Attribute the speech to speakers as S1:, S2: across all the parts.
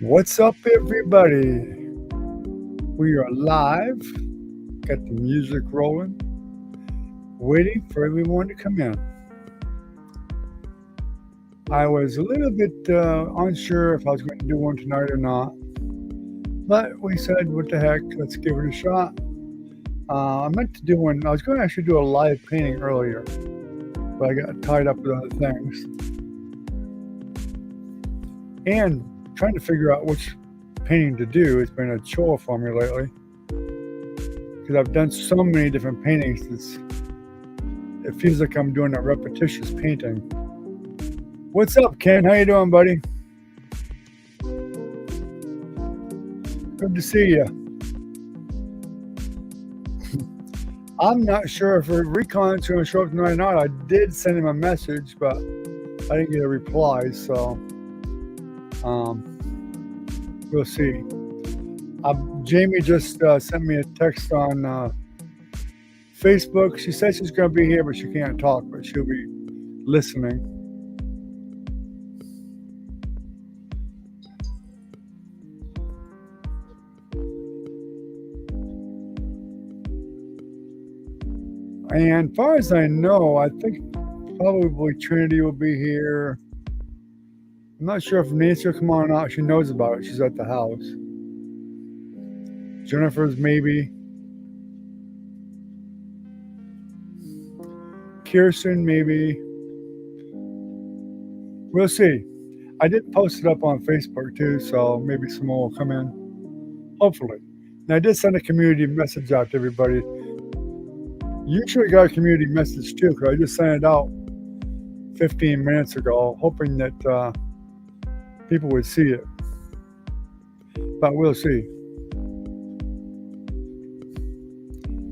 S1: What's up, everybody? We are live, got the music rolling, waiting for everyone to come in. I was a little bit unsure if I was going to do one tonight or not, but we said, what the heck, let's give it a shot. I meant to do one, I was going to actually do a live painting earlier, but I got tied up with other things. And trying to figure out which painting to do has been a chore for me lately, because I've done so many different paintings. It feels like I'm doing a repetitious painting. What's up, Ken? How you doing, buddy? Good to see you. I'm not sure if Recon's going to show up tonight or not. I did send him a message, but I didn't get a reply, so we'll see. Jamie just sent me a text on Facebook. She says she's going to be here, but she can't talk, but she'll be listening. And as far as I know, I think probably Trinity will be here. I'm not sure if Nancy will come on or not. She knows about it. She's at the house. Jennifer's maybe. Kirsten maybe. We'll see. I did post it up on Facebook too, so maybe some more will come in. Hopefully. And I did send a community message out to everybody. You should have got a community message too, because I just sent it out 15 minutes ago, hoping that people would see it. But we'll see.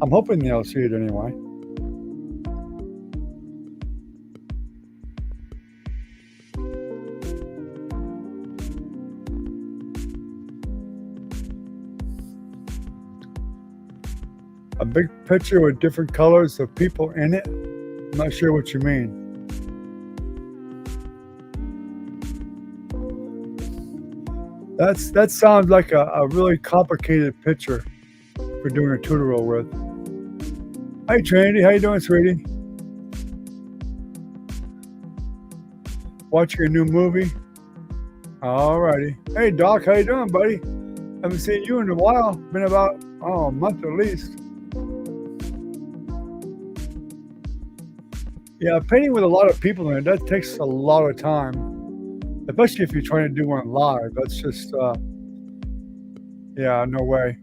S1: I'm hoping they'll see it anyway. A big picture with different colors of people in it. I'm not sure what you mean. That sounds like a really complicated picture for doing a tutorial with. Hi Trinity, how you doing, sweetie? Watching a new movie? Alrighty. Hey Doc, how you doing, buddy? Haven't seen you in a while. Been about a month at least. Yeah, painting with a lot of people in it, that takes a lot of time, especially if you're trying to do one live. That's just, yeah, no way.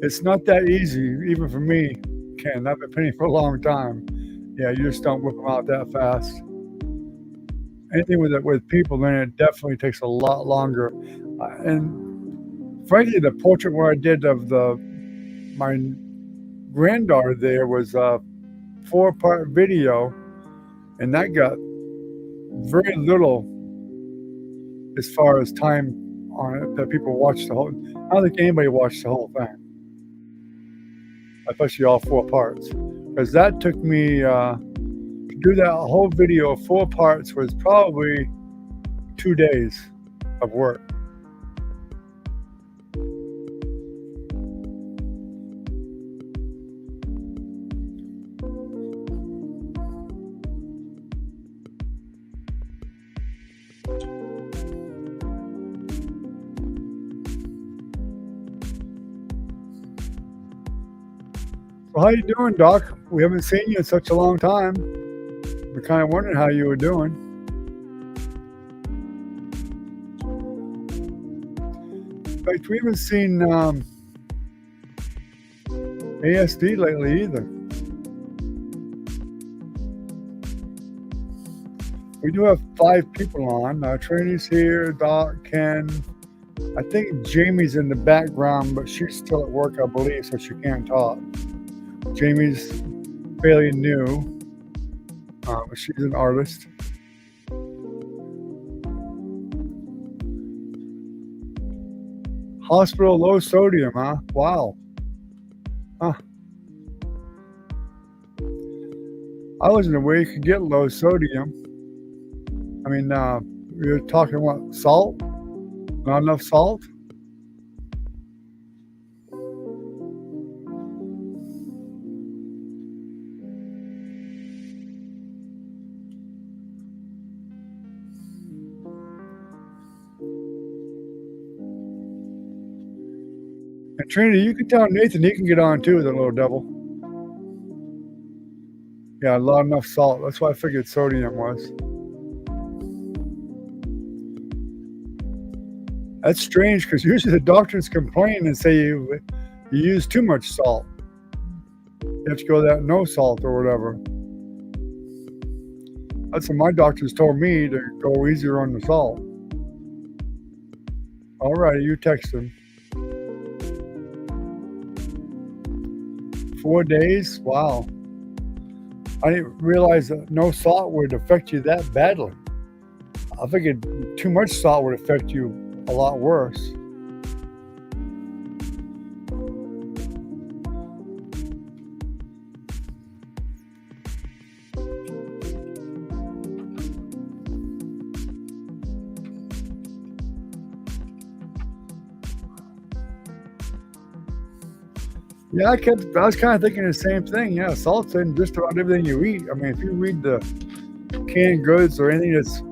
S1: It's not that easy, even for me, Ken. I've been painting for a long time. Yeah, you just don't whip them out that fast. Anything with people in it definitely takes a lot longer. And frankly, the portrait where I did of my granddaughter there was a 4-part video, and that got very little as far as time on it that people watched the whole. I don't think anybody watched the whole thing, especially all 4 parts, because that took me to do that whole video of 4 parts was probably 2 days of work. Well, how you doing, Doc? We haven't seen you in such a long time. We're kind of wondering how you were doing. In fact, we haven't seen ASD lately either. We do have 5 people on. Trinity's here, Doc, Ken. I think Jamie's in the background, but she's still at work, I believe, so she can't talk. Jamie's fairly new. She's an artist. Hospital low sodium, huh? Wow. Huh. I wasn't aware you could get low sodium. I mean, you're talking what, salt? Not enough salt? And Trinity, you can tell Nathan he can get on too, the little devil. Yeah, not enough salt. That's why I figured sodium was. That's strange because usually the doctors complain and say you use too much salt. You have to go that no salt or whatever. That's what my doctors told me, to go easier on the salt. All right, you text him. 4 days? Wow. I didn't realize that no salt would affect you that badly. I figured too much salt would affect you a lot worse. Yeah, I was kind of thinking the same thing. Yeah, salt's in just about everything you eat. I mean, if you read the canned goods or anything that's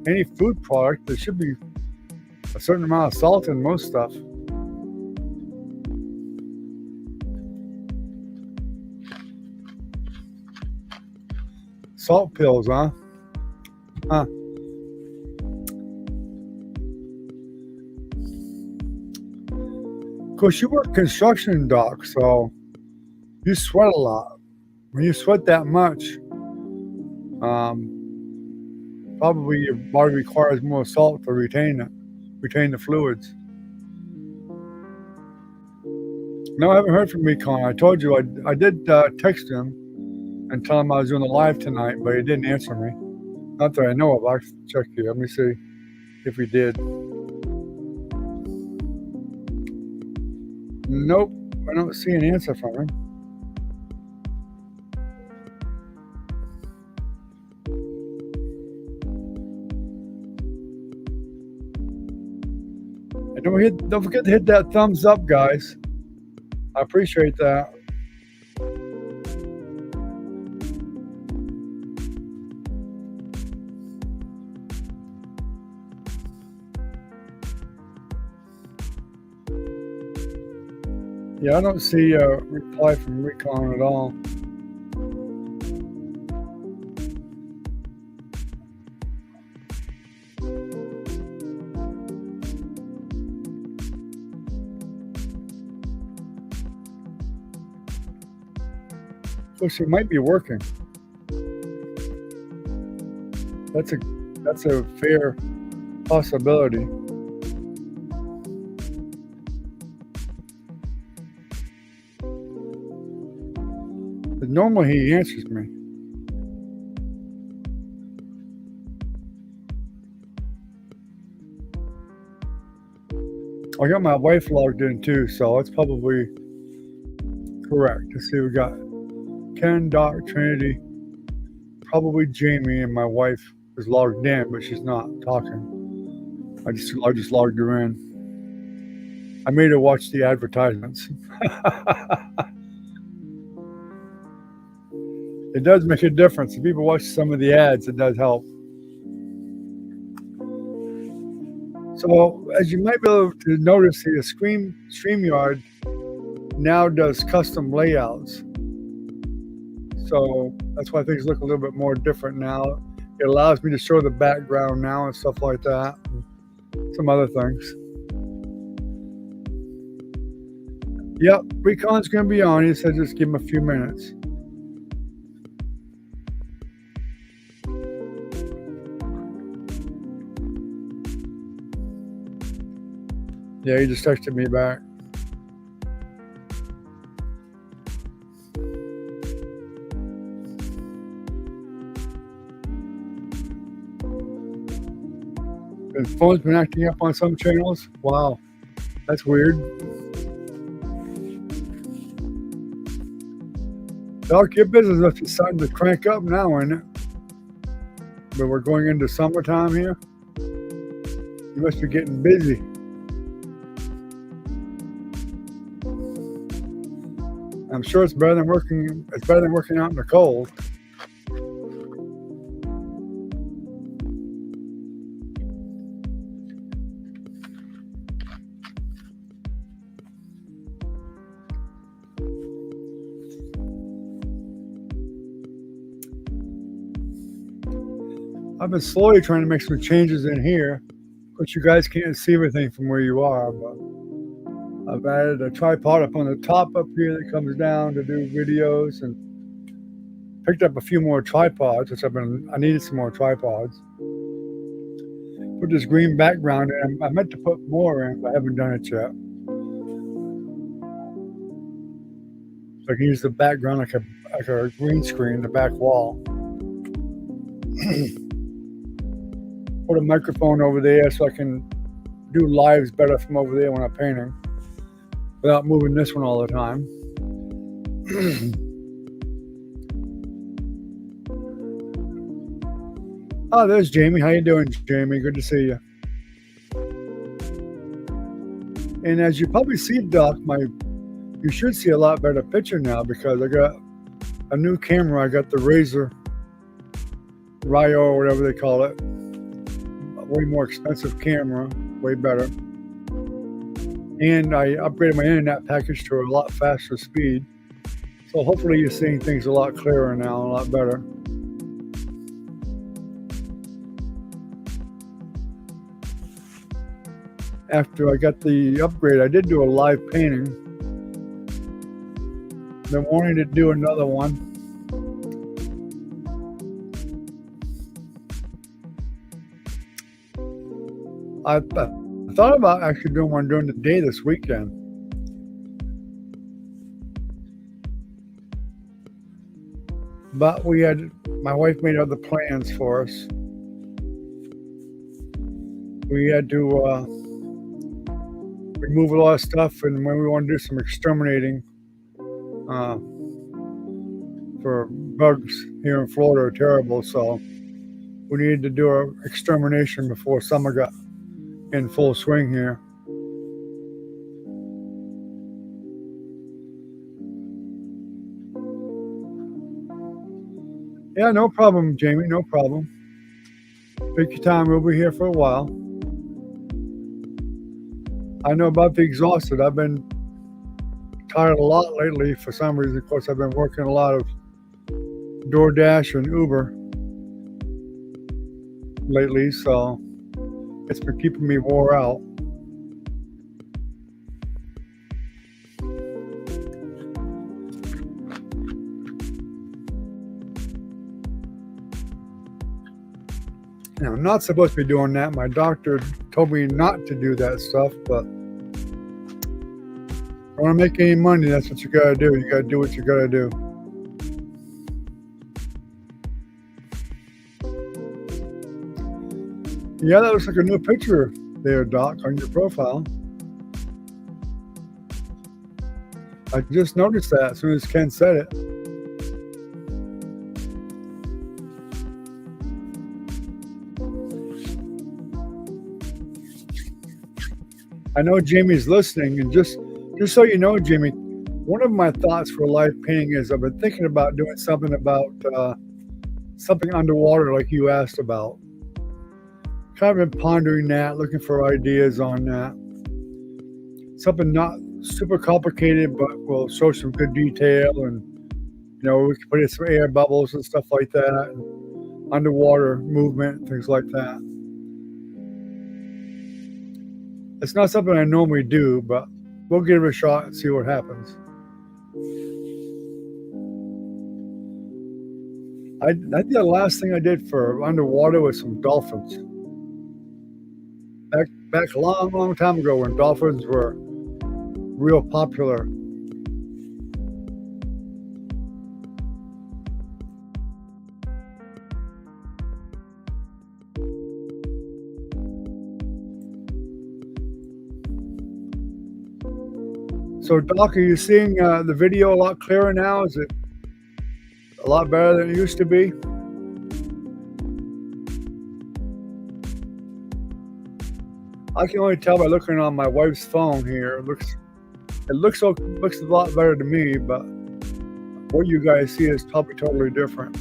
S1: any food product, there should be a certain amount of salt in most stuff. Salt pills, huh? Huh. Of course, you work construction, Doc, so you sweat a lot. When you sweat that much, probably your body requires more salt to retain the fluids. No, I haven't heard from Recon. I told you I did text him and tell him I was doing a live tonight, but he didn't answer me. Not that I know of. I'll check you. Let me see if he did. Nope, I don't see an answer from him. And don't forget to hit that thumbs up, guys. I appreciate that. Yeah, I don't see a reply from Recon at all. Well, she might be working. That's a fair possibility. But normally he answers me. I got my wife logged in too, so it's probably correct. Let's see, we got Ken, Doc, Trinity, probably Jamie, and my wife is logged in, but she's not talking. I just logged her in. I made her watch the advertisements. It does make a difference. If people watch some of the ads, it does help. So, as you might be able to notice, the StreamYard now does custom layouts. So that's why things look a little bit more different now. It allows me to show the background now and stuff like that, and some other things. Yep, Recon's going to be on. He said just give him a few minutes. Yeah, he just texted me back. The phone's been acting up on some channels. Wow, that's weird. Doc, your business is starting to crank up now, isn't it? but we're going into summertime here. You must be getting busy. I'm sure it's better than working. It's better than working out in the cold. I've been slowly trying to make some changes in here. Of course, you guys can't see everything from where you are, but I've added a tripod up on the top up here that comes down to do videos, and picked up a few more tripods, which I needed some more tripods. Put this green background in. I meant to put more in, but I haven't done it yet. So I can use the background like a green screen, the back wall. Put a microphone over there so I can do lives better from over there when I'm painting, without moving this one all the time. Oh, there's Jamie. How you doing, Jamie? Good to see you. And as you probably see, Doc, you should see a lot better picture now because I got a new camera. I got the Razer Rio or whatever they call it. A way more expensive camera, way better. And I upgraded my internet package to a lot faster speed. So hopefully you're seeing things a lot clearer now, a lot better. After I got the upgrade, I did do a live painting. Been wanting to do another one. I thought about actually doing one during the day this weekend. But my wife made other plans for us. We had to remove a lot of stuff, and when we want to do some exterminating for bugs here in Florida are terrible, so we needed to do an extermination before summer got in full swing here. Yeah, no problem, Jamie, no problem. Take your time, we'll be here for a while. I know about the exhausted. I've been tired a lot lately for some reason. Of course, I've been working a lot of DoorDash and Uber lately, so it's been keeping me wore out. Now, I'm not supposed to be doing that. My doctor told me not to do that stuff, but if you want to make any money, that's what you got to do. You got to do what you got to do. Yeah, that looks like a new picture there, Doc, on your profile. I just noticed that as soon as Ken said it. I know Jamie's listening, and just so you know, Jamie, one of my thoughts for live painting is I've been thinking about doing something about something underwater like you asked about. Kind of been pondering that, looking for ideas on that. Something not super complicated, but will show some good detail, and we can put in some air bubbles and stuff like that, and underwater movement, things like that. It's not something I normally do, but we'll give it a shot and see what happens. I think the last thing I did for underwater was some dolphins. Back a long time ago when dolphins were real popular. So, Doc, are you seeing the video a lot clearer now? Is it a lot better than it used to be? I can only tell by looking on my wife's phone here. It looks a lot better to me, but what you guys see is probably totally different.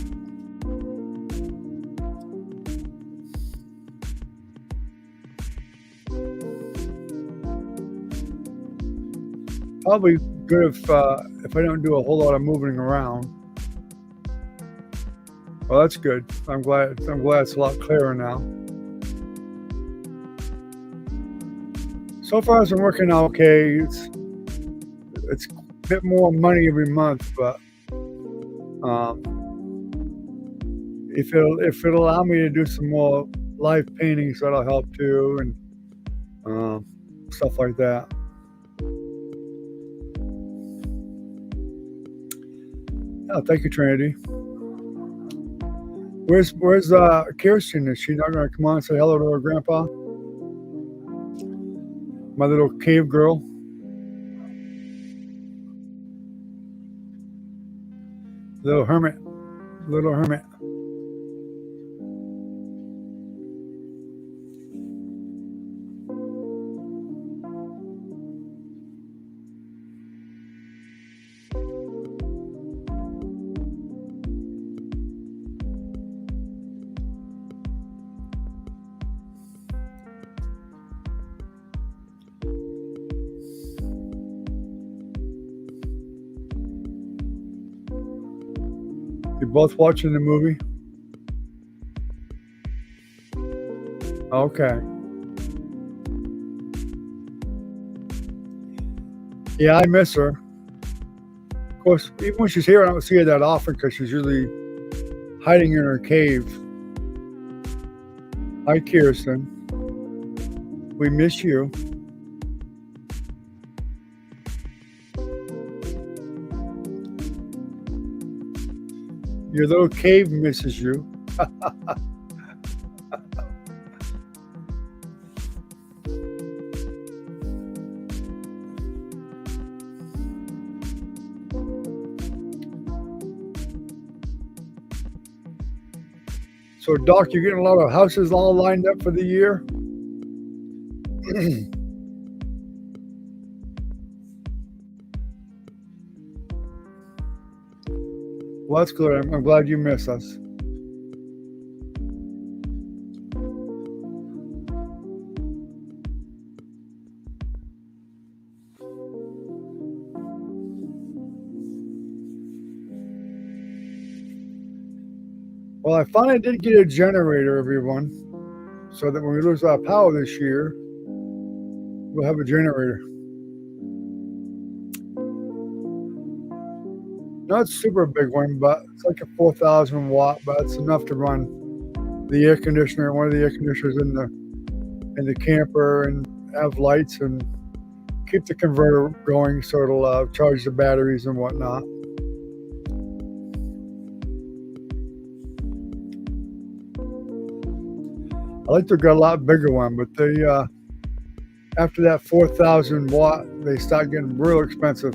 S1: Probably good if I don't do a whole lot of moving around. Well, that's good. I'm glad it's a lot clearer now. So far, it's been working okay. It's a bit more money every month, but if it'll allow me to do some more live paintings, that'll help too, and stuff like that. Oh, thank you, Trinity. Where's Kirsten? Is she not going to come on and say hello to her grandpa? My little cave girl. Little hermit. Little hermit. You're both watching the movie? Okay. Yeah, I miss her. Of course, even when she's here, I don't see her that often because she's usually hiding in her cave. Hi, Kirsten. We miss you. Your little cave misses you. So, Doc, you're getting a lot of houses all lined up for the year? Well, that's good. I'm glad you miss us. Well, I finally did get a generator, everyone, so that when we lose our power this year, we'll have a generator. Not a super big one, but it's like a 4,000 watt, but it's enough to run the air conditioner, one of the air conditioners in the camper, and have lights and keep the converter going so it'll charge the batteries and whatnot. I like to get a lot bigger one, but they after that 4,000 watt, they start getting real expensive.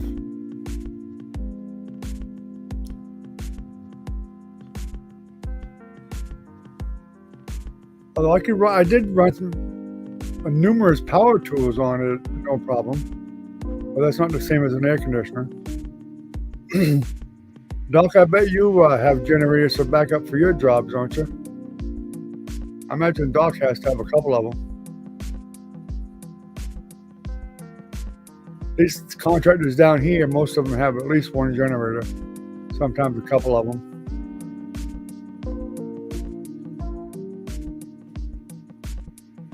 S1: Although I did run some numerous power tools on it, no problem. But that's not the same as an air conditioner. Doc, I bet you have generators for backup for your jobs, don't you? I imagine Doc has to have a couple of them. These contractors down here, most of them have at least one generator, sometimes a couple of them.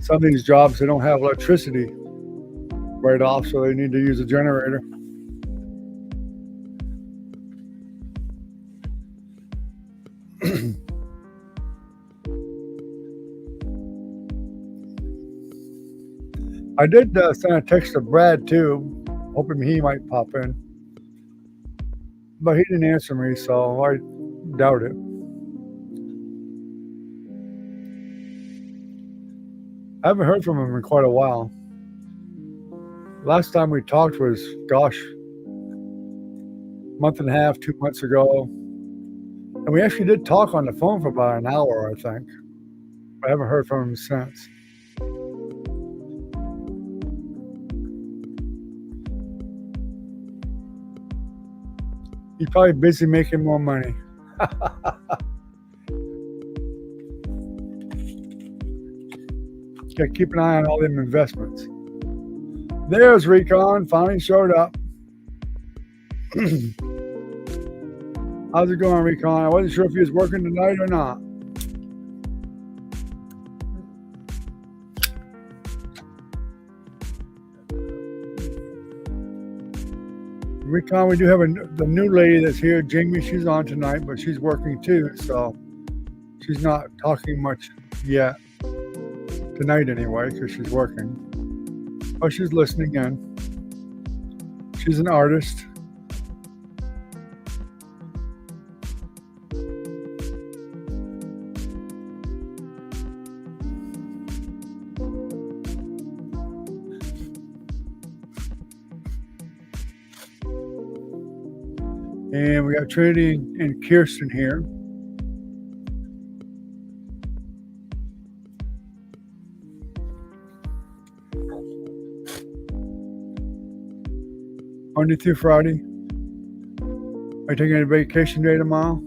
S1: Some of these jobs, they don't have electricity right off, so they need to use a generator. I did send a text to Brad too, hoping he might pop in, but he didn't answer me, so I doubt it. I haven't heard from him in quite a while. Last time we talked was, gosh, month and a half, 2 months ago. And we actually did talk on the phone for about an hour, I think. I haven't heard from him since. He's probably busy making more money. Gotta keep an eye on all them investments. There's Recon, finally showed up. How's it going, Recon? I wasn't sure if he was working tonight or not. Recon, we do have the new lady that's here, Jamie. She's on tonight, but she's working too, so she's not talking much yet. Tonight anyway, because she's working. Oh, she's listening in. She's an artist. And we got Trinity and Kirsten here. Monday through Friday. Are you taking a vacation day tomorrow?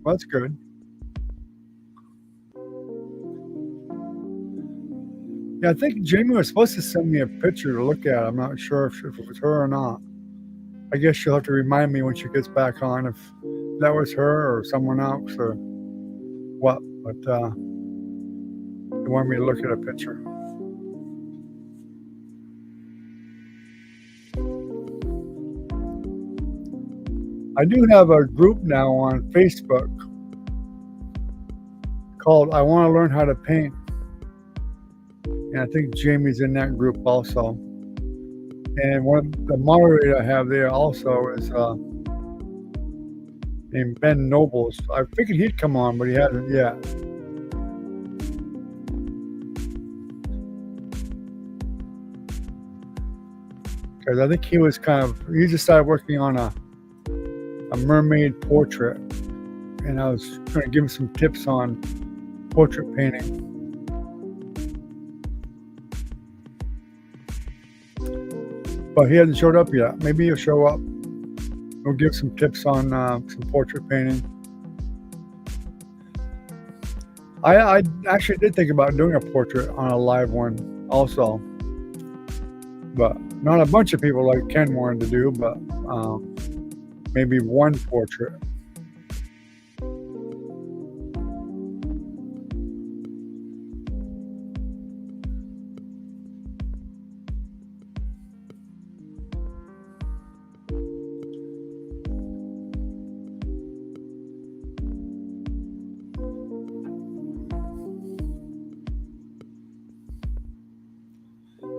S1: Well, that's good. Yeah, I think Jamie was supposed to send me a picture to look at. I'm not sure if it was her or not. I guess she'll have to remind me when she gets back on if that was her or someone else or what. But they wanted me to look at a picture. I do have a group now on Facebook called I Want to Learn How to Paint. And I think Jamie's in that group also. And the moderator I have there also is named Ben Nobles. I figured he'd come on, but he hasn't yet. Because I think he just started working on a mermaid portrait. And I was going to give him some tips on portrait painting. But he hasn't showed up yet. Maybe he'll show up. We'll give some tips on some portrait painting. I actually did think about doing a portrait on a live one also. But not a bunch of people like Ken wanted to do, but maybe one portrait.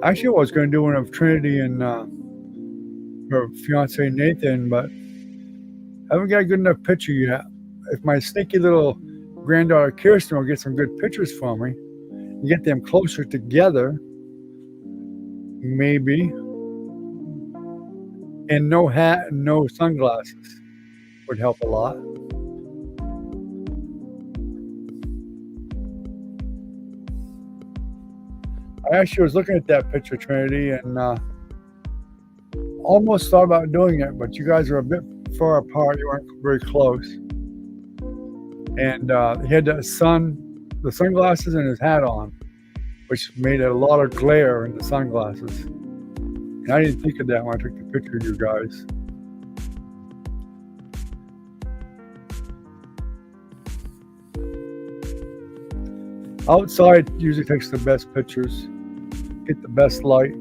S1: Actually, I was going to do one of Trinity and her fiance Nathan, but I haven't got a good enough picture yet. If my sneaky little granddaughter Kirsten will get some good pictures for me and get them closer together, maybe. And no hat and no sunglasses would help a lot. I actually was looking at that picture, Trinity, and almost thought about doing it, but you guys are a bit far apart. You weren't very close. And he had the sunglasses and his hat on, which made a lot of glare in the sunglasses. And I didn't think of that when I took the picture of you guys. Outside usually takes the best pictures. Get the best light.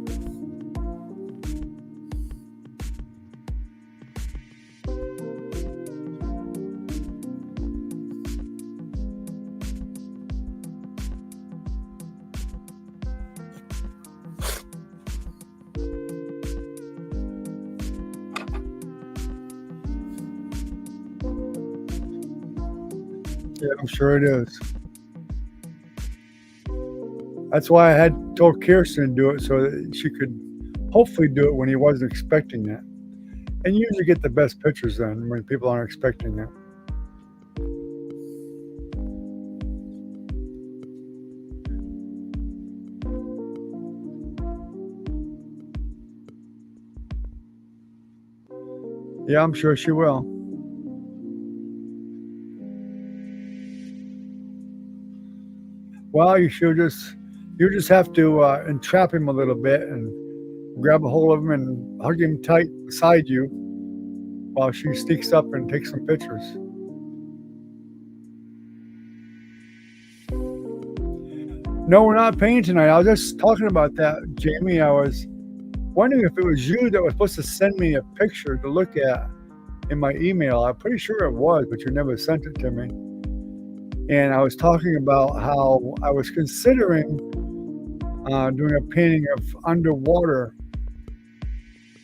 S1: Yeah, I'm sure it is. That's why I had told Kirsten to do it so that she could hopefully do it when he wasn't expecting it. And you usually get the best pictures then when people aren't expecting it. Yeah, I'm sure she will. Well, you just have to entrap him a little bit and grab a hold of him and hug him tight beside you while she sneaks up and takes some pictures. No, we're not painting tonight. I was just talking about that, Jamie. I was wondering if it was you that was supposed to send me a picture to look at in my email. I'm pretty sure it was, but you never sent it to me. And I was talking about how I was considering doing a painting of underwater,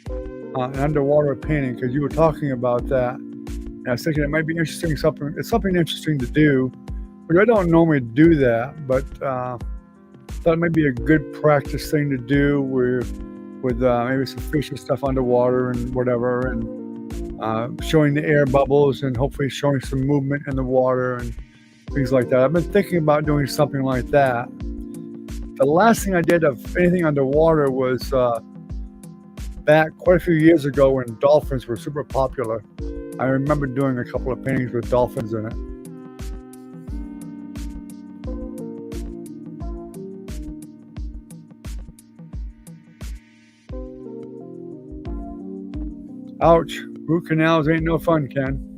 S1: an underwater painting, because you were talking about that. And I was thinking it might be interesting. It's something interesting to do, but I don't normally do that. But thought it might be a good practice thing to do with maybe some fish and stuff underwater and whatever, and showing the air bubbles and hopefully showing some movement in the water and things like that. I've been thinking about doing something like that. The last thing I did of anything underwater was back quite a few years ago when dolphins were super popular. I remember doing a couple of paintings with dolphins in it. Ouch. Root canals ain't no fun, Ken.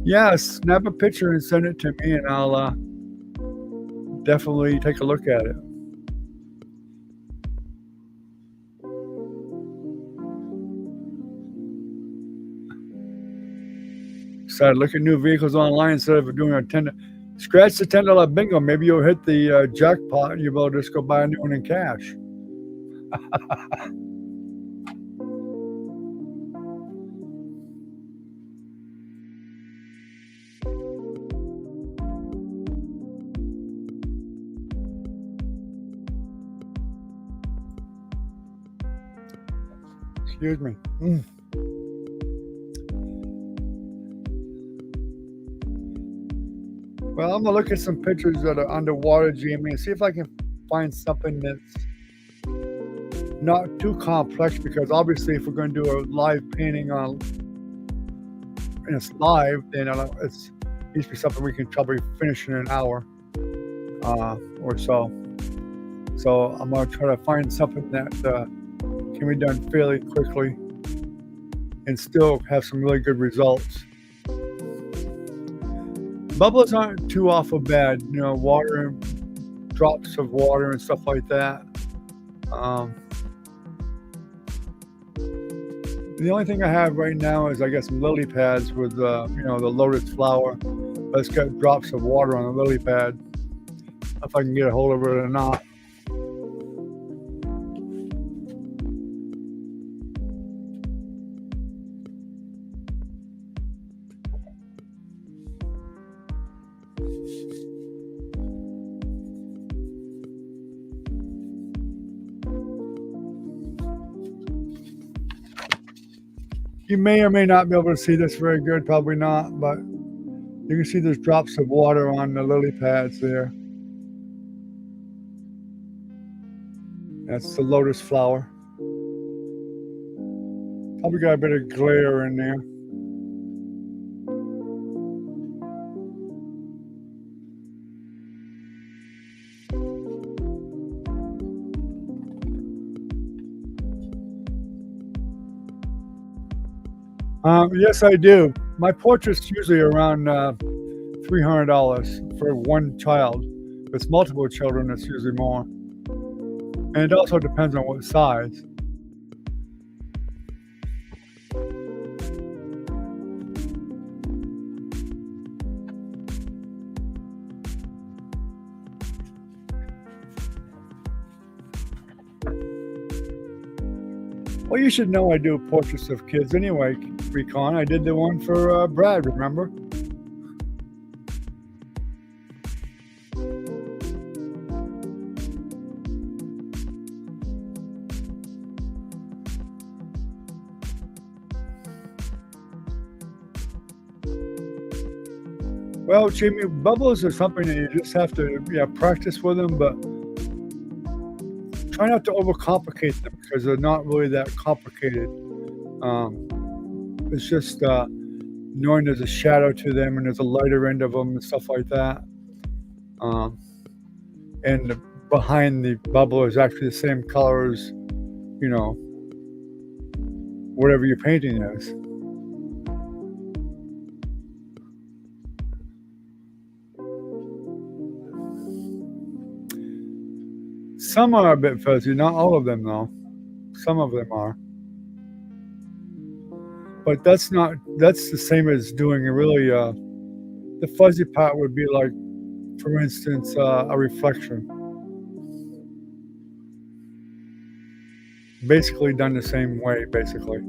S1: Yeah, snap a picture and send it to me, and I'll definitely take a look at it. Decided to look at new vehicles online instead of doing scratch the $10 bingo. Maybe you'll hit the jackpot and you'll be able to just go buy a new one in cash. Excuse me. Well, I'm gonna look at some pictures that are underwater, Jamie, and see if I can find something that's not too complex, because obviously if we're going to do a live painting and it's live, then it needs to be something we can probably finish in an hour or so. So I'm going to try to find something that can be done fairly quickly and still have some really good results. Bubbles aren't too awful bad, water, drops of water and stuff like that. The only thing I have right now is I got some lily pads with the lotus flower. But it's got drops of water on the lily pad. If I can get a hold of it or not. You may or may not be able to see this very good, probably not, but you can see there's drops of water on the lily pads there. That's the lotus flower. Probably got a bit of glare in there. Yes, I do. My portrait's usually around $300 for one child. If it's multiple children, it's usually more. And it also depends on what size. Well, you should know I do portraits of kids anyway, Recon. I did the one for Brad, remember? Well, Jamie, bubbles are something that you just have to practice with them, but try not to overcomplicate them because they're not really that complicated. It's just knowing there's a shadow to them and there's a lighter end of them and stuff like that. And behind the bubble is actually the same color as, you know, whatever your painting is. Some are a bit fuzzy, not all of them though. Some of them are. But that's the same as doing a really, the fuzzy part would be like, for instance, a reflection. Basically done the same way, basically.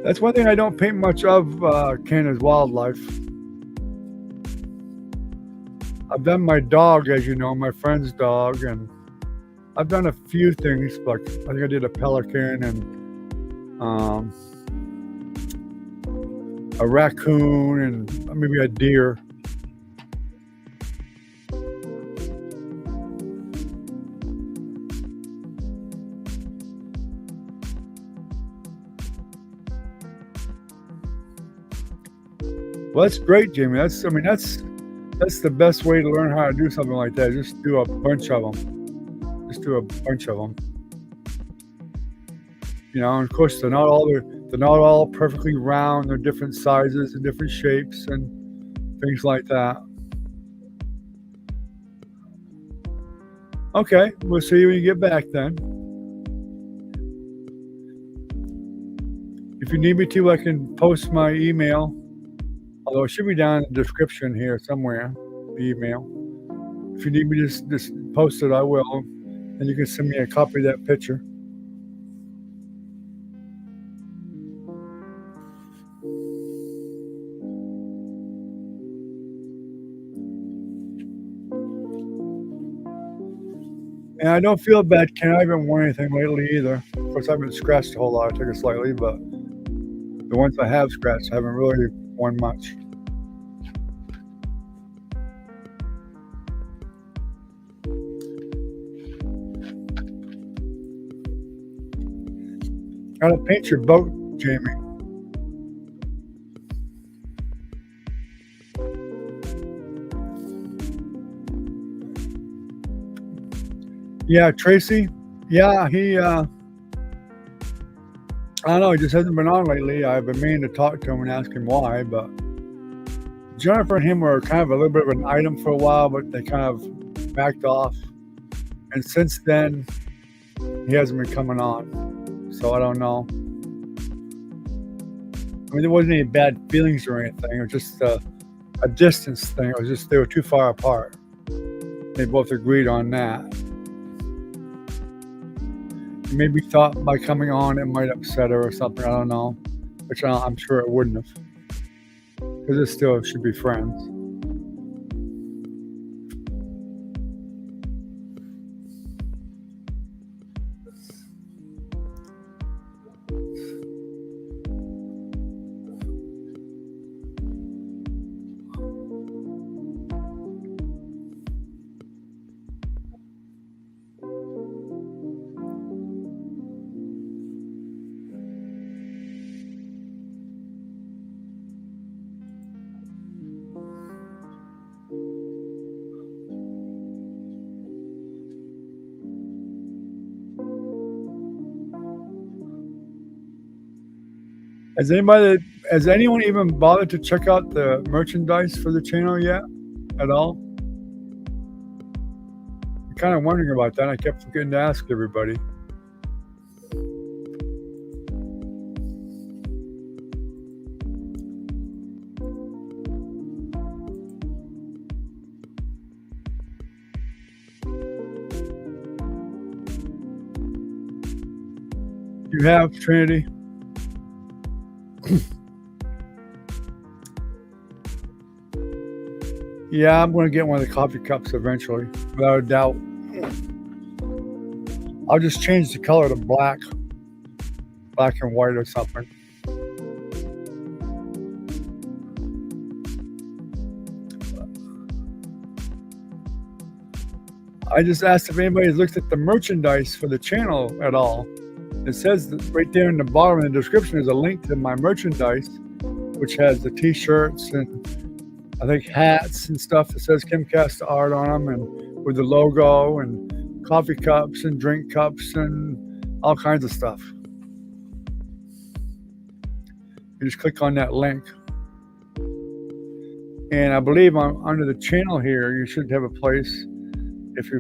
S1: That's one thing I don't paint much of, Ken, is wildlife. I've done my dog, as you know, my friend's dog, and I've done a few things, like I think I did a pelican and a raccoon and maybe a deer. Well, that's great, Jamie. That's the best way to learn how to do something like that. Just do a bunch of them. Just do a bunch of them. You know, and of course they're not all perfectly round. They're different sizes and different shapes and things like that. Okay, we'll see you when you get back then. If you need me to, I can post my email. Although it should be down in the description here somewhere, the email. If you need me to just post it, I will. And you can send me a copy of that picture. And I don't feel bad, Ken. I haven't worn anything lately either. Of course, I haven't scratched a whole lot. I took it slightly, but the ones I have scratched, I haven't really worn much. Gotta paint your boat, Jamie. Yeah, Tracy. Yeah, he I don't know, he just hasn't been on lately. I've been meaning to talk to him and ask him why, but Jennifer and him were kind of a little bit of an item for a while, but they kind of backed off. And since then, he hasn't been coming on. So I don't know. I mean, there wasn't any bad feelings or anything. It was just a distance thing. It was just they were too far apart. They both agreed on that. Maybe thought by coming on it might upset her or something. I don't know. Which I'm sure it wouldn't have. Because it still should be friends. Has anyone even bothered to check out the merchandise for the channel yet? At all? I'm kind of wondering about that. I kept forgetting to ask everybody. You have, Trinity? Yeah, I'm going to get one of the coffee cups eventually, without a doubt. I'll just change the color to black and white or something. I just asked if anybody's looked at the merchandise for the channel at all. It says that right there in the bottom of the description is a link to my merchandise, which has the t-shirts and I think hats and stuff that says Kimcast Art on them, and with the logo, and coffee cups and drink cups and all kinds of stuff. You just click on that link. And I believe under the channel here, you should have a place, if you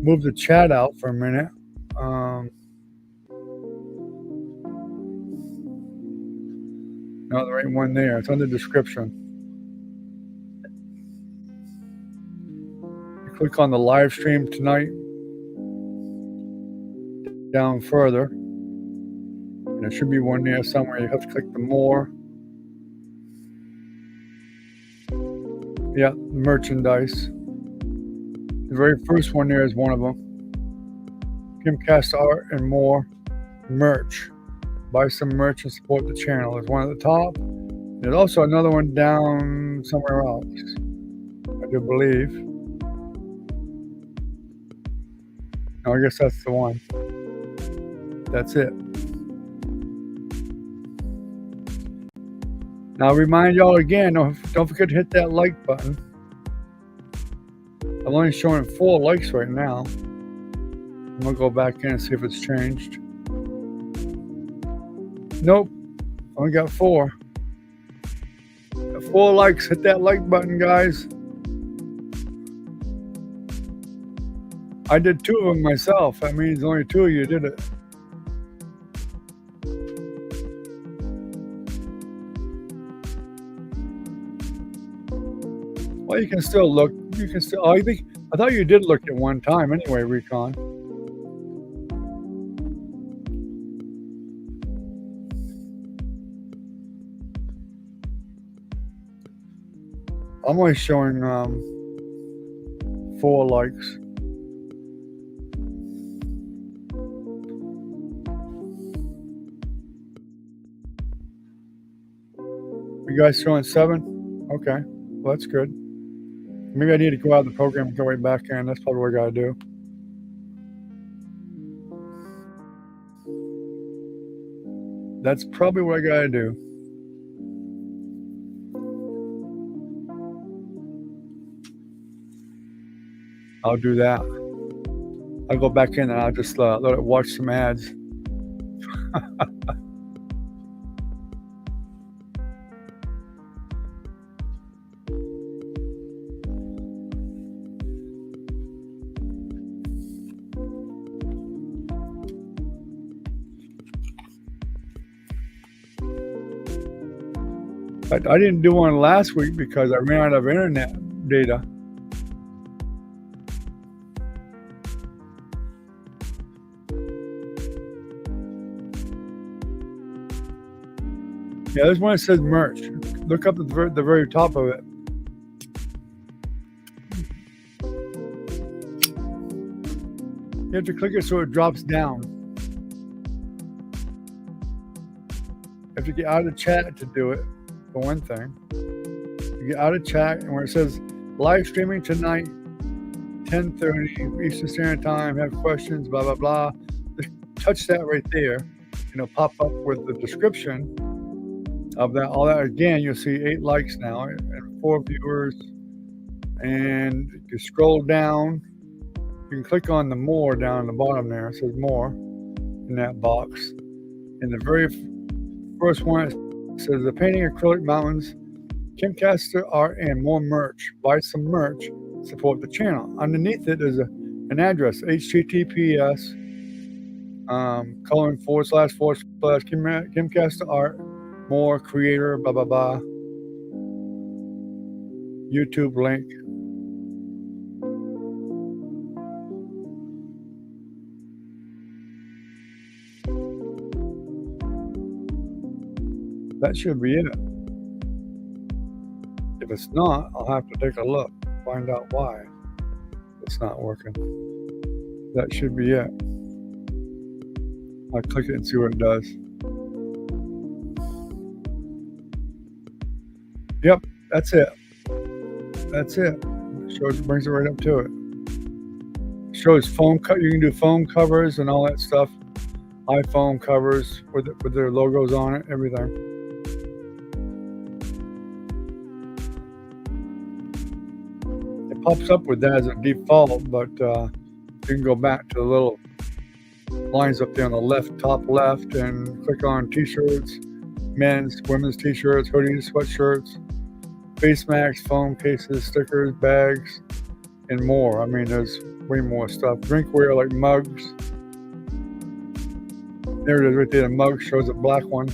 S1: move the chat out for a minute. No, there ain't one there. It's on the description. You click on the live stream tonight, down further, and there should be one there somewhere. You have to click the more. Yeah, merchandise. The very first one there is one of them. Kimcast Art and More merch. Buy some merch and support the channel. There's one at the top. There's also another one down somewhere else, I do believe. No, I guess that's the one. That's it. Now, I'll remind y'all again, don't forget to hit that like button. I'm only showing 4 likes right now. I'm gonna go back in and see if it's changed. Nope, only got 4. Got 4 likes. Hit that like button, guys. I did 2 of them myself. That means only 2 of you did it. Well, you can still look. You can still. Oh, I thought you did look at one time anyway, Recon. I'm only showing 4 likes. You guys showing 7? Okay, well, that's good. Maybe I need to go out of the program and go right back in. That's probably what I gotta do. That's probably what I gotta do. I'll do that. I'll go back in and I'll just let it watch some ads. I didn't do one last week because I ran out of internet data. Yeah, there's one that says merch. Look up at the very top of it. You have to click it so it drops down. You have to get out of chat to do it, for one thing. You get out of chat, and where it says live streaming tonight, 10:30 Eastern Standard Time, have questions, blah, blah, blah. Just touch that right there, and it'll pop up with the description of that. All that, again, you'll see 8 likes now and 4 viewers. And if you scroll down, you can click on the more down at the bottom there. It says more in that box. In the very first one, it says the painting acrylic mountains, Kimcast Art and More merch. Buy some merch, support the channel. Underneath it is an address, https :// Kimcast Art, More creator, blah, blah, blah. YouTube link. That should be it. If it's not, I'll have to take a look, find out why it's not working. That should be it. I'll click it and see what it does. Yep, that's it. That's it. Brings it right up to it. Shows foam cut. You can do foam covers and all that stuff. iPhone covers with their logos on it, everything. It pops up with that as a default, but you can go back to the little lines up there on the left, top left, and click on t-shirts, men's, women's t-shirts, hoodies, sweatshirts, face masks, foam cases, stickers, bags, and more. I mean, there's way more stuff. Drinkware like mugs. There it is right there. The mug shows a black one.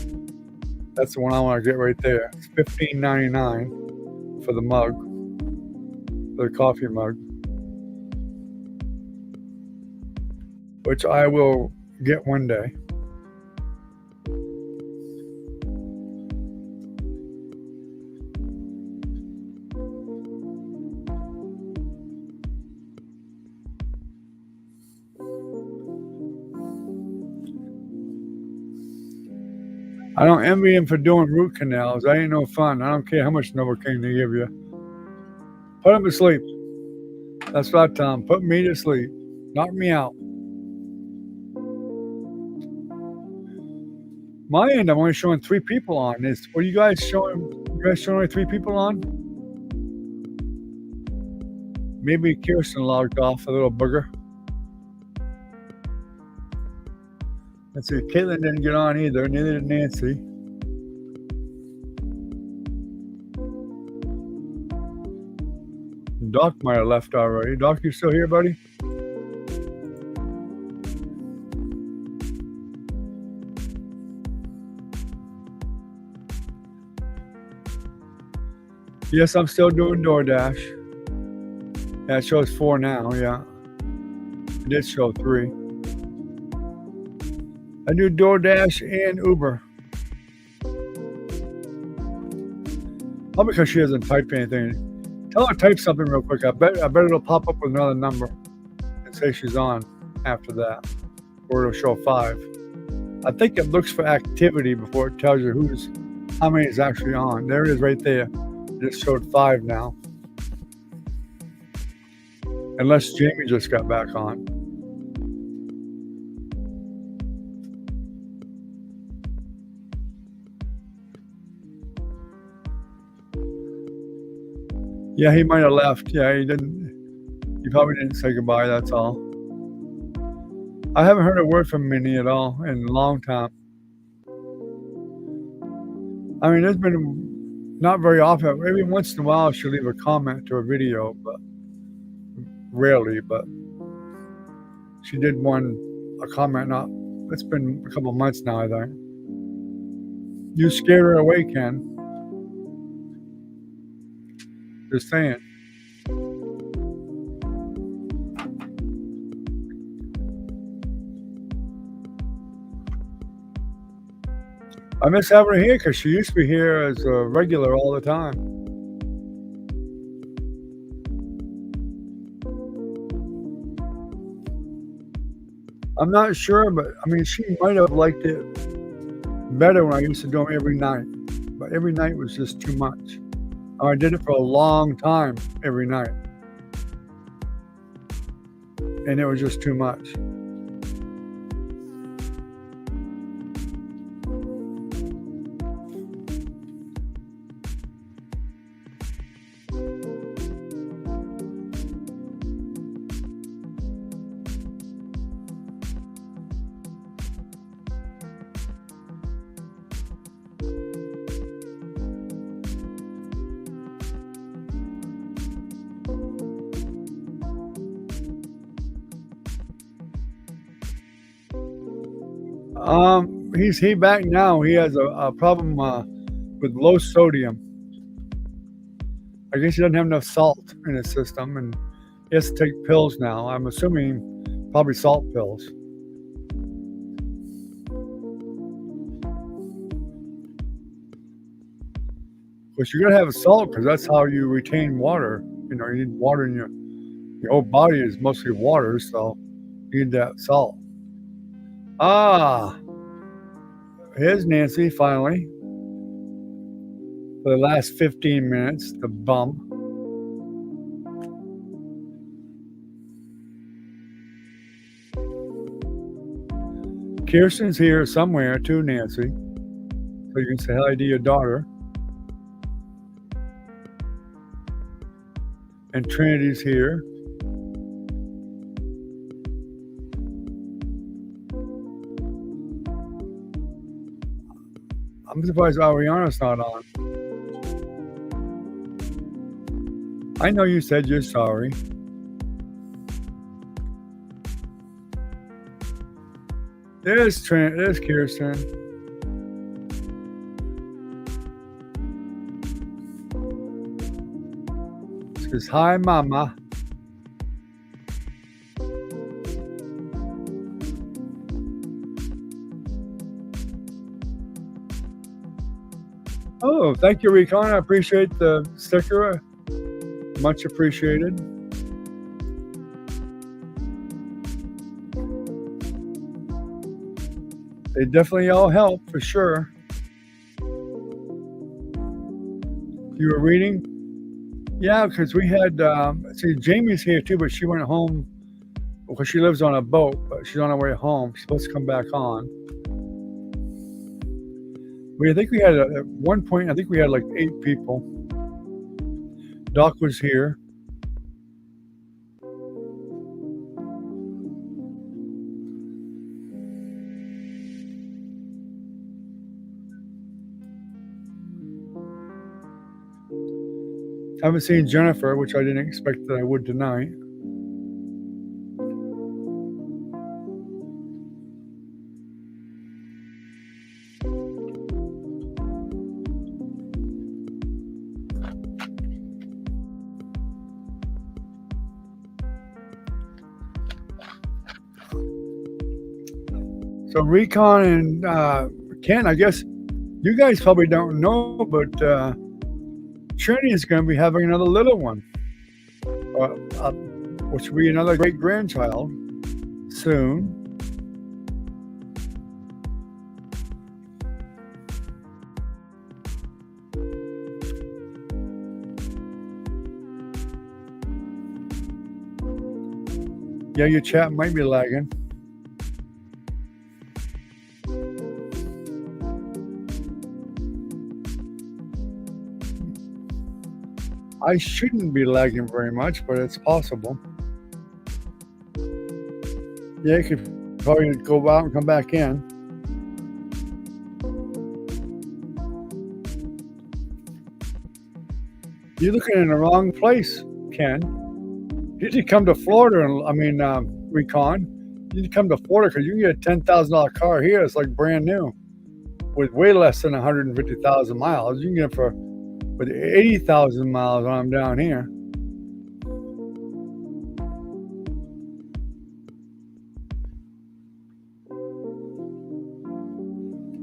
S1: That's the one I want to get right there. It's $15.99 for the mug, for the coffee mug, which I will get one day. I don't envy him for doing root canals. That ain't no fun. I don't care how much Novocaine they give you. Put him to sleep. That's what I tell him. Put me to sleep. Knock me out. My end, I'm only showing 3 people on this. What are you guys showing? You guys showing only 3 people on? Maybe Kirsten logged off, a little booger. Let's see, Caitlin didn't get on either, neither did Nancy. Doc might have left already. Doc, you still here, buddy? Yes, I'm still doing DoorDash. Yeah, it shows 4 now, yeah. It did show 3. I do DoorDash and Uber. Probably because she hasn't typed anything. Tell her to type something real quick. I bet it'll pop up with another number and say she's on after that. Or it'll show 5. I think it looks for activity before it tells you how many is actually on. There it is right there. It just showed 5 now. Unless Jamie just got back on. Yeah, he might have left. Yeah, he didn't. He probably didn't say goodbye, that's all. I haven't heard a word from Minnie at all in a long time. I mean, there's been not very often. Every once in a while she'll leave a comment to a video, but rarely. But she did a comment. It's been a couple of months now, I think. You scared her away, Ken. Just saying. I miss having her here because she used to be here as a regular all the time. I'm not sure, but I mean, she might have liked it better when I used to do them every night. But every night was just too much. I did it for a long time every night. And it was just too much. He's back now. He has a problem with low sodium. I guess he doesn't have enough salt in his system, and he has to take pills now. I'm assuming probably salt pills. But you gotta have salt because that's how you retain water. You know, you need water in your whole body is mostly water, so Need that salt. Ah, here's Nancy finally. For the last 15 minutes, the bum. Kirsten's here somewhere too, Nancy. So you can say hi to your daughter. And Trinity's here. I'm surprised Ariana's not on. I know you said you're sorry. There's Kirsten. She says, hi, Mama. Oh, thank you, Recon. I appreciate the sticker. Much appreciated. They definitely all help, for sure. You were reading? Yeah, because we had, see, Jamie's here too, but she went home because she lives on a boat, but she's on her way home. She's supposed to come back on. I think we had, at one point, I think we had like 8 people. Doc was here. Haven't seen Jennifer, which I didn't expect that I would tonight. So Recon and Ken, I guess you guys probably don't know, but Trinity is going to be having another little one, which will be another great grandchild soon. Yeah, your chat might be lagging. I shouldn't be lagging very much, but it's possible. Yeah, you could probably go out and come back in. You're looking in the wrong place, Ken. You should come to Florida, Recon. You need to come to Florida because you can get a $10,000 car here. It's like brand new with way less than 150,000 miles. You can get it for with 80,000 miles when I'm down here.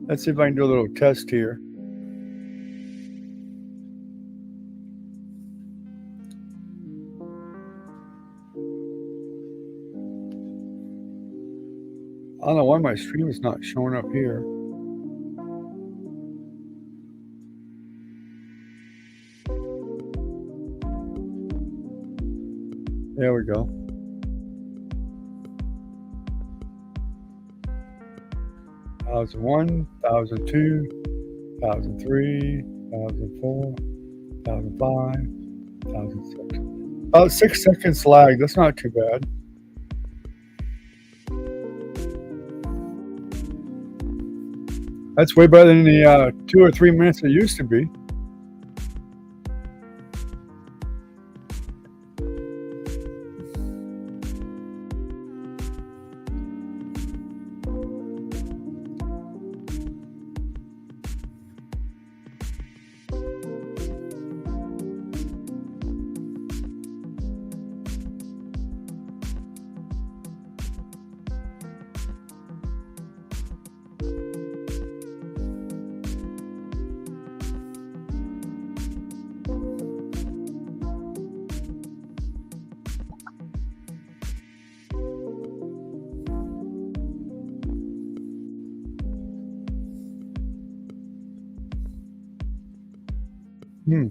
S1: Let's see if I can do a little test here. I don't know why my stream is not showing up here. There we go. 1001, 1002, 1003, 1004, 1005, 1006. About 6 seconds lag. That's not too bad. That's way better than the 2 or 3 minutes it used to be. Hmm.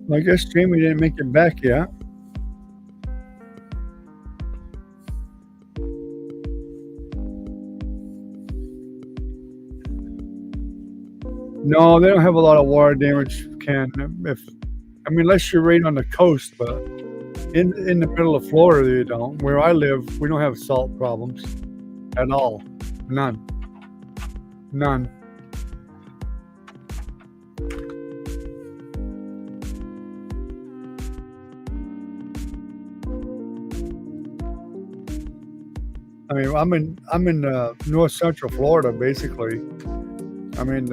S1: Well, I guess Jamie didn't make it back yet. No, they don't have a lot of water damage, Ken. Unless you're right on the coast, but in the middle of Florida, you don't. Where I live, we don't have salt problems at all. None. None. I mean, I'm in north central Florida, basically. I mean,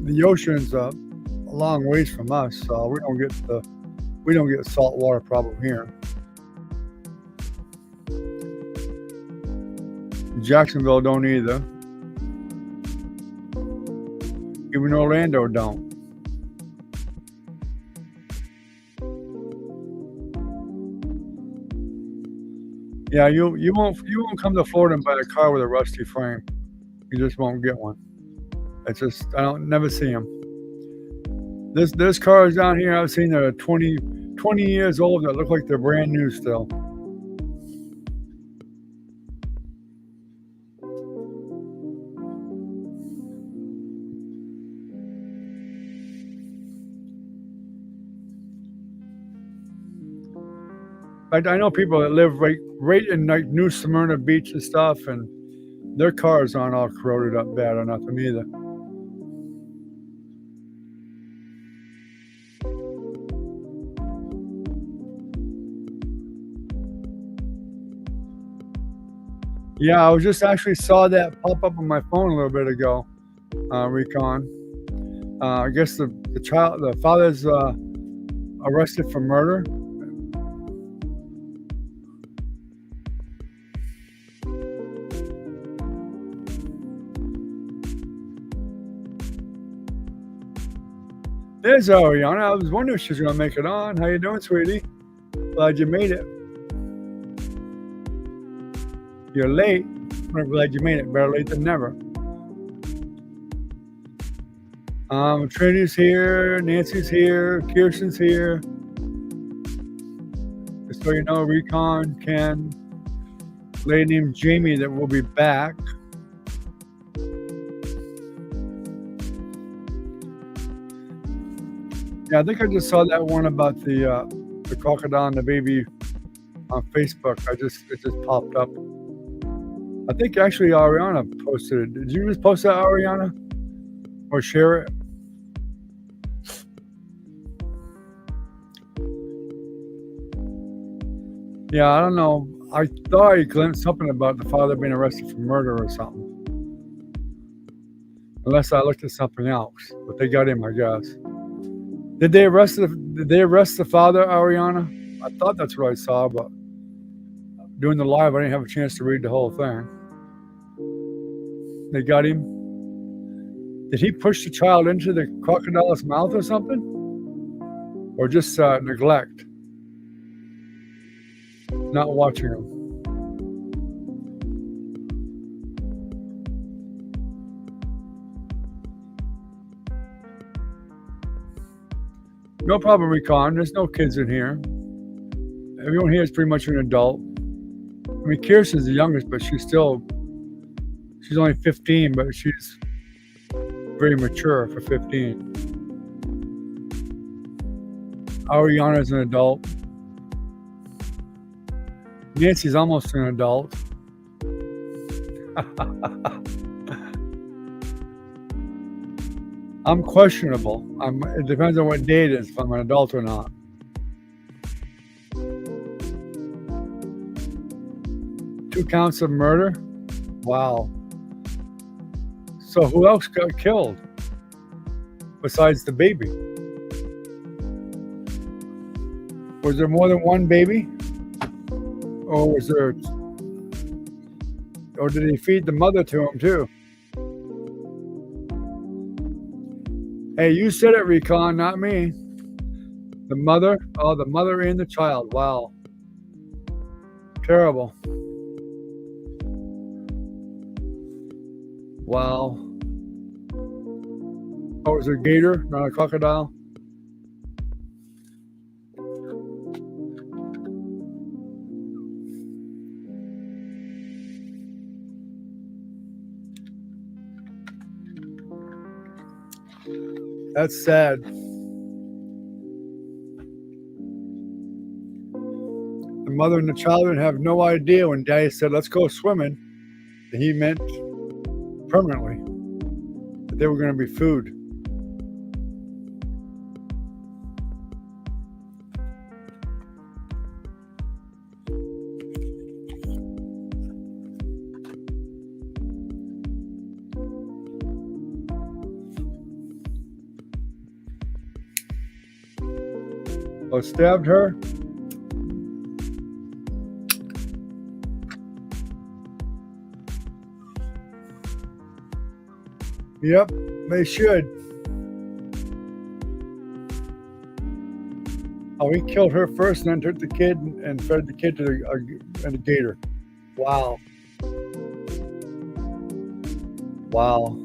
S1: the ocean's a long ways from us, so we don't get salt water problem here. Jacksonville don't either. Even Orlando don't. Yeah, you won't come to Florida and buy a car with a rusty frame. You just won't get one. It's just I don't never see them. There's cars down here I've seen that are 20 years old that look like they're brand new still. I know people that live right in like New Smyrna Beach and stuff, and their cars aren't all corroded up bad or nothing either. Yeah, I was just actually saw that pop up on my phone a little bit ago, Recon. I guess the father's arrested for murder. There's Ariana. I was wondering if she's gonna make it on. How you doing, sweetie? Glad you made it. You're late. I'm glad you made it. Better late than never. Trinity's here. Nancy's here. Kirsten's here. Just so you know, Recon, Ken, lady named Jamie that will be back. Yeah, I think I just saw that one about the crocodile and the baby on Facebook. It just popped up. I think actually Ariana posted it. Did you just post that, Ariana? Or share it? Yeah, I don't know. I thought I glimpsed something about the father being arrested for murder or something. Unless I looked at something else. But they got him, I guess. Did they arrest the father, Ariana? I thought that's what I saw, but doing the live, I didn't have a chance to read the whole thing. They got him. Did he push the child into the crocodile's mouth or something? Or just neglect? Not watching him. No problem, Recon. There's no kids in here. Everyone here is pretty much an adult. I mean, Kirsten's the youngest, but she's only 15, but she's very mature for 15. Ariana's an adult. Nancy's almost an adult. I'm questionable. It depends on what day it is, if I'm an adult or not. 2 counts of murder? Wow. So who else got killed besides the baby? Was there more than one baby? Or was there, or did he feed the mother to him too? Hey, you said it, Recon, not me. The mother? Oh, the mother and the child. Wow. Terrible. Wow. Oh, it was a gator, not a crocodile? That's sad. The mother and the child would have no idea when Daddy said, let's go swimming, that he meant permanently, that they were going to be food. Oh, stabbed her? Yep, they should. Oh, he killed her first and then took the kid and fed the kid to the gator. Wow. Wow.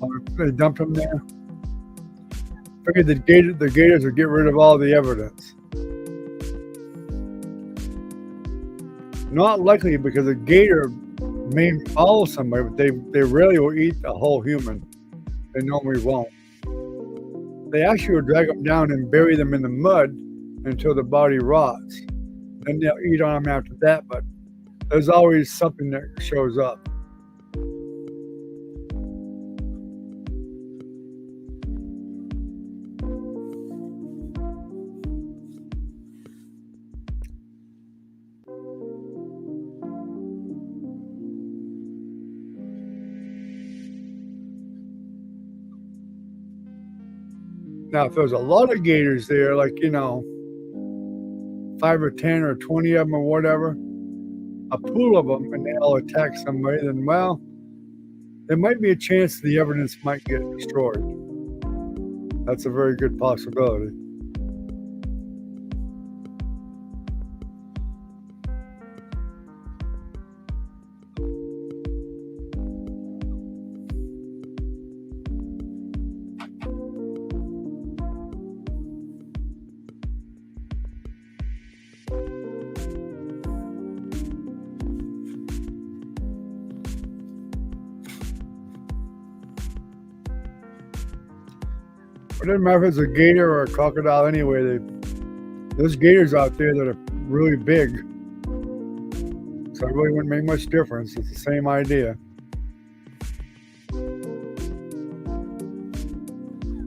S1: Oh, they dumped him there. Figured the gators would get rid of all the evidence. Not likely, because a gator may follow somebody, but they rarely will eat a whole human. They normally won't. They actually will drag them down and bury them in the mud until the body rots. Then they'll eat on them after that, but there's always something that shows up. Now, if there's a lot of gators there, like, 5 or 10 or 20 of them or whatever, a pool of them, and they all attack somebody, then, well, there might be a chance the evidence might get destroyed. That's a very good possibility. It doesn't matter if it's a gator or a crocodile anyway. There's gators out there that are really big. So it really wouldn't make much difference. It's the same idea.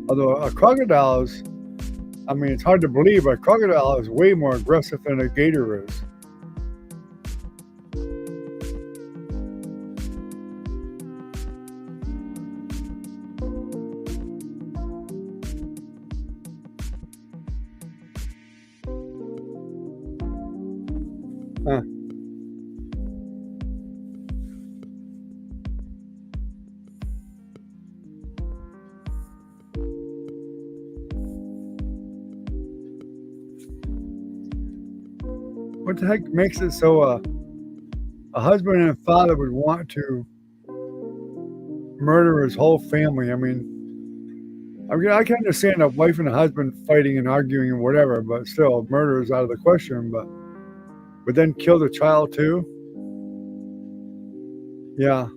S1: Although a crocodile is, it's hard to believe, but a crocodile is way more aggressive than a gator is. Huh. What the heck makes it so a husband and a father would want to murder his whole family? I can understand a wife and a husband fighting and arguing and whatever, but still, murder is out of the question. But then kill the child too? Yeah.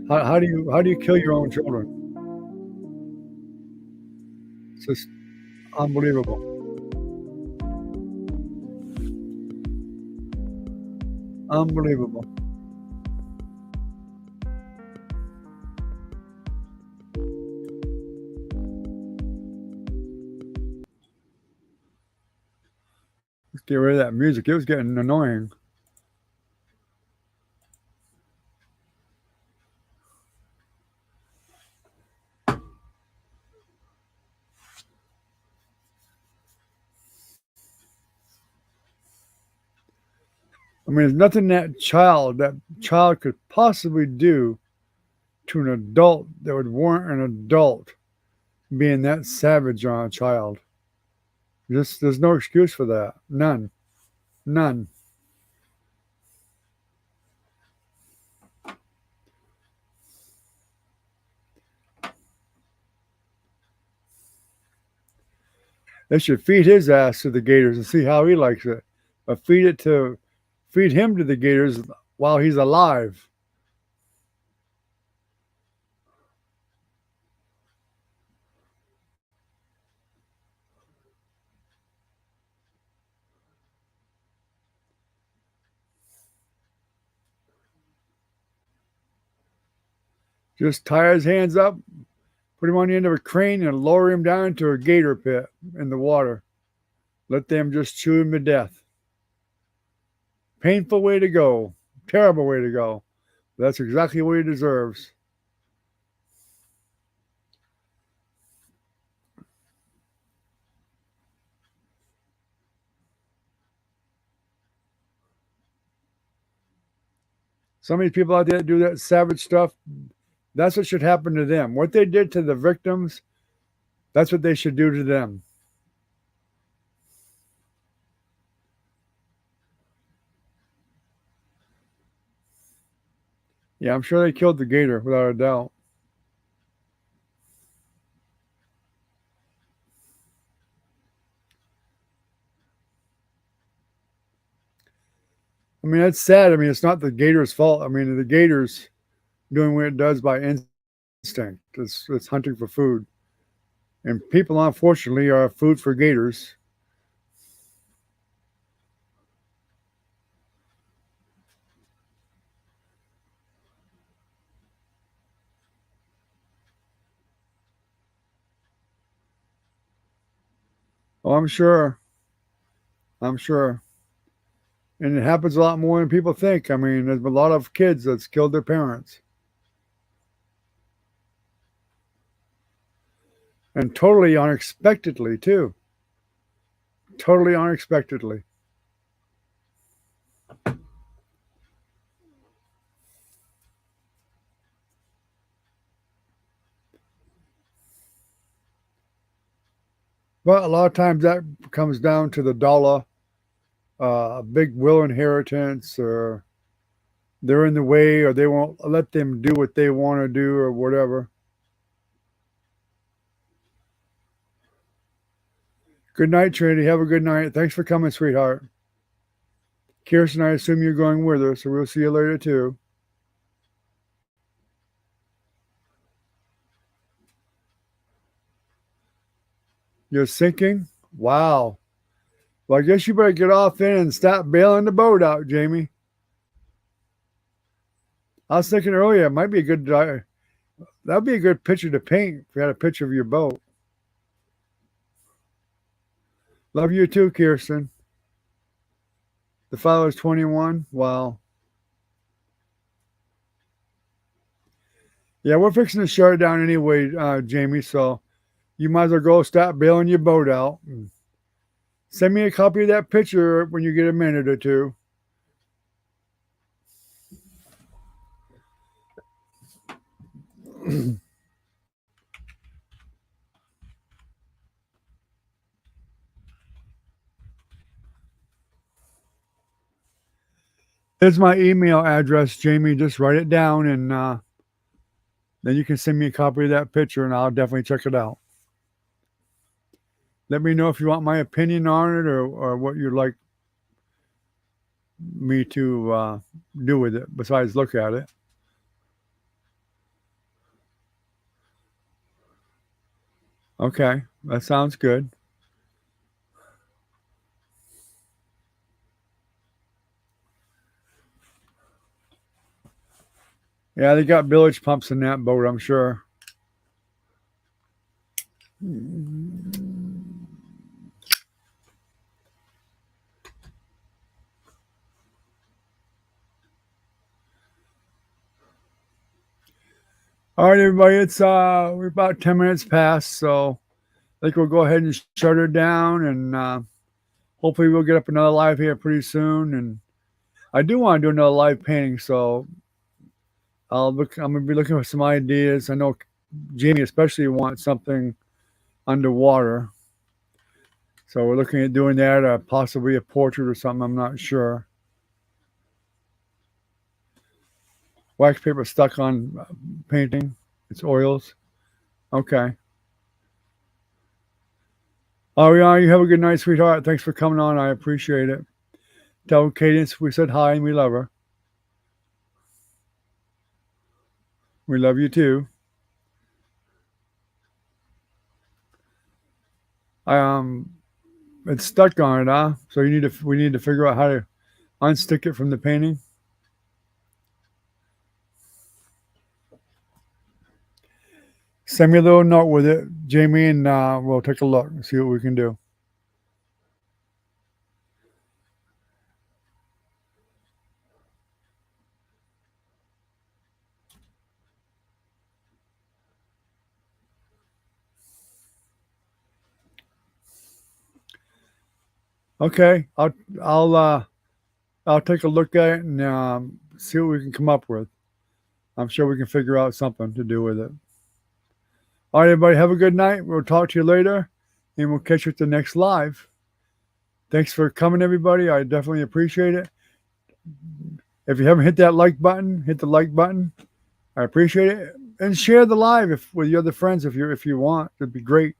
S1: How do you kill your own children? It's just unbelievable. Unbelievable. Let's get rid of that music. It was getting annoying. I mean, there's nothing that child could possibly do to an adult that would warrant an adult being that savage on a child. Just there's no excuse for that. None. None. They should feed his ass to the gators and see how he likes it. But feed him to the gators while he's alive. Just tie his hands up, put him on the end of a crane, and lower him down to a gator pit in the water. Let them just chew him to death. Painful way to go. Terrible way to go. That's exactly what he deserves. Some of these people out there that do that savage stuff, that's what should happen to them. What they did to the victims, that's what they should do to them. Yeah, I'm sure they killed the gator without a doubt. I mean, that's sad. I mean, it's not the gator's fault. I mean, the gator's doing what it does by instinct. It's hunting for food. And people, unfortunately, are food for gators. Oh, I'm sure. I'm sure. And it happens a lot more than people think. I mean, there's a lot of kids that's killed their parents. And totally unexpectedly, too. Totally unexpectedly. But a lot of times that comes down to the dollar, big will inheritance, or they're in the way, or they won't let them do what they want to do, or whatever. Good night, Trinity. Have a good night. Thanks for coming, sweetheart. Kirsten, I assume you're going with her, so we'll see you later, too. You're sinking? Wow. Well, I guess you better get off in and stop bailing the boat out, Jamie. I was thinking earlier, it might be a good that'd be a good picture to paint if you had a picture of your boat. Love you too, Kirsten. The father's 21. Wow. Yeah, we're fixing to shut it down anyway, Jamie. So you might as well go stop bailing your boat out. Send me a copy of that picture when you get a minute or two. Here's my email address, Jamie. Just write it down, and then you can send me a copy of that picture, and I'll definitely check it out. Let me know if you want my opinion on it, or what you'd like me to do with it besides look at it. Okay, that sounds good. Yeah, they got bilge pumps in that boat, I'm sure. All right, everybody, it's we're about 10 minutes past, so I think we'll go ahead and shut her down, and hopefully we'll get up another live here pretty soon. And I do want to do another live painting, so I'm gonna be looking for some ideas. I know Jamie especially wants something underwater, so we're looking at doing that, or possibly a portrait or something. I'm not sure. Wax paper stuck on painting. It's oils. Okay. Oh yeah, you have a good night, sweetheart. Thanks for coming on. I appreciate it. Tell Cadence we said hi and we love her. We love you too. Um, it's stuck on it, huh? So we need to figure out how to unstick it from the painting. Send me a little note with it, Jamie, and we'll take a look and see what we can do. Okay, I'll take a look at it and see what we can come up with. I'm sure we can figure out something to do with it. All right, everybody, have a good night. We'll talk to you later, and we'll catch you at the next live. Thanks for coming, everybody. I definitely appreciate it. If you haven't hit that like button, hit the like button. I appreciate it, and share the live with your other friends if you want. It'd be great.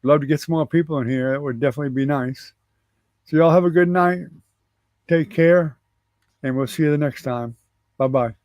S1: Love to get some more people in here. It would definitely be nice. So y'all have a good night. Take care, and we'll see you the next time. Bye bye.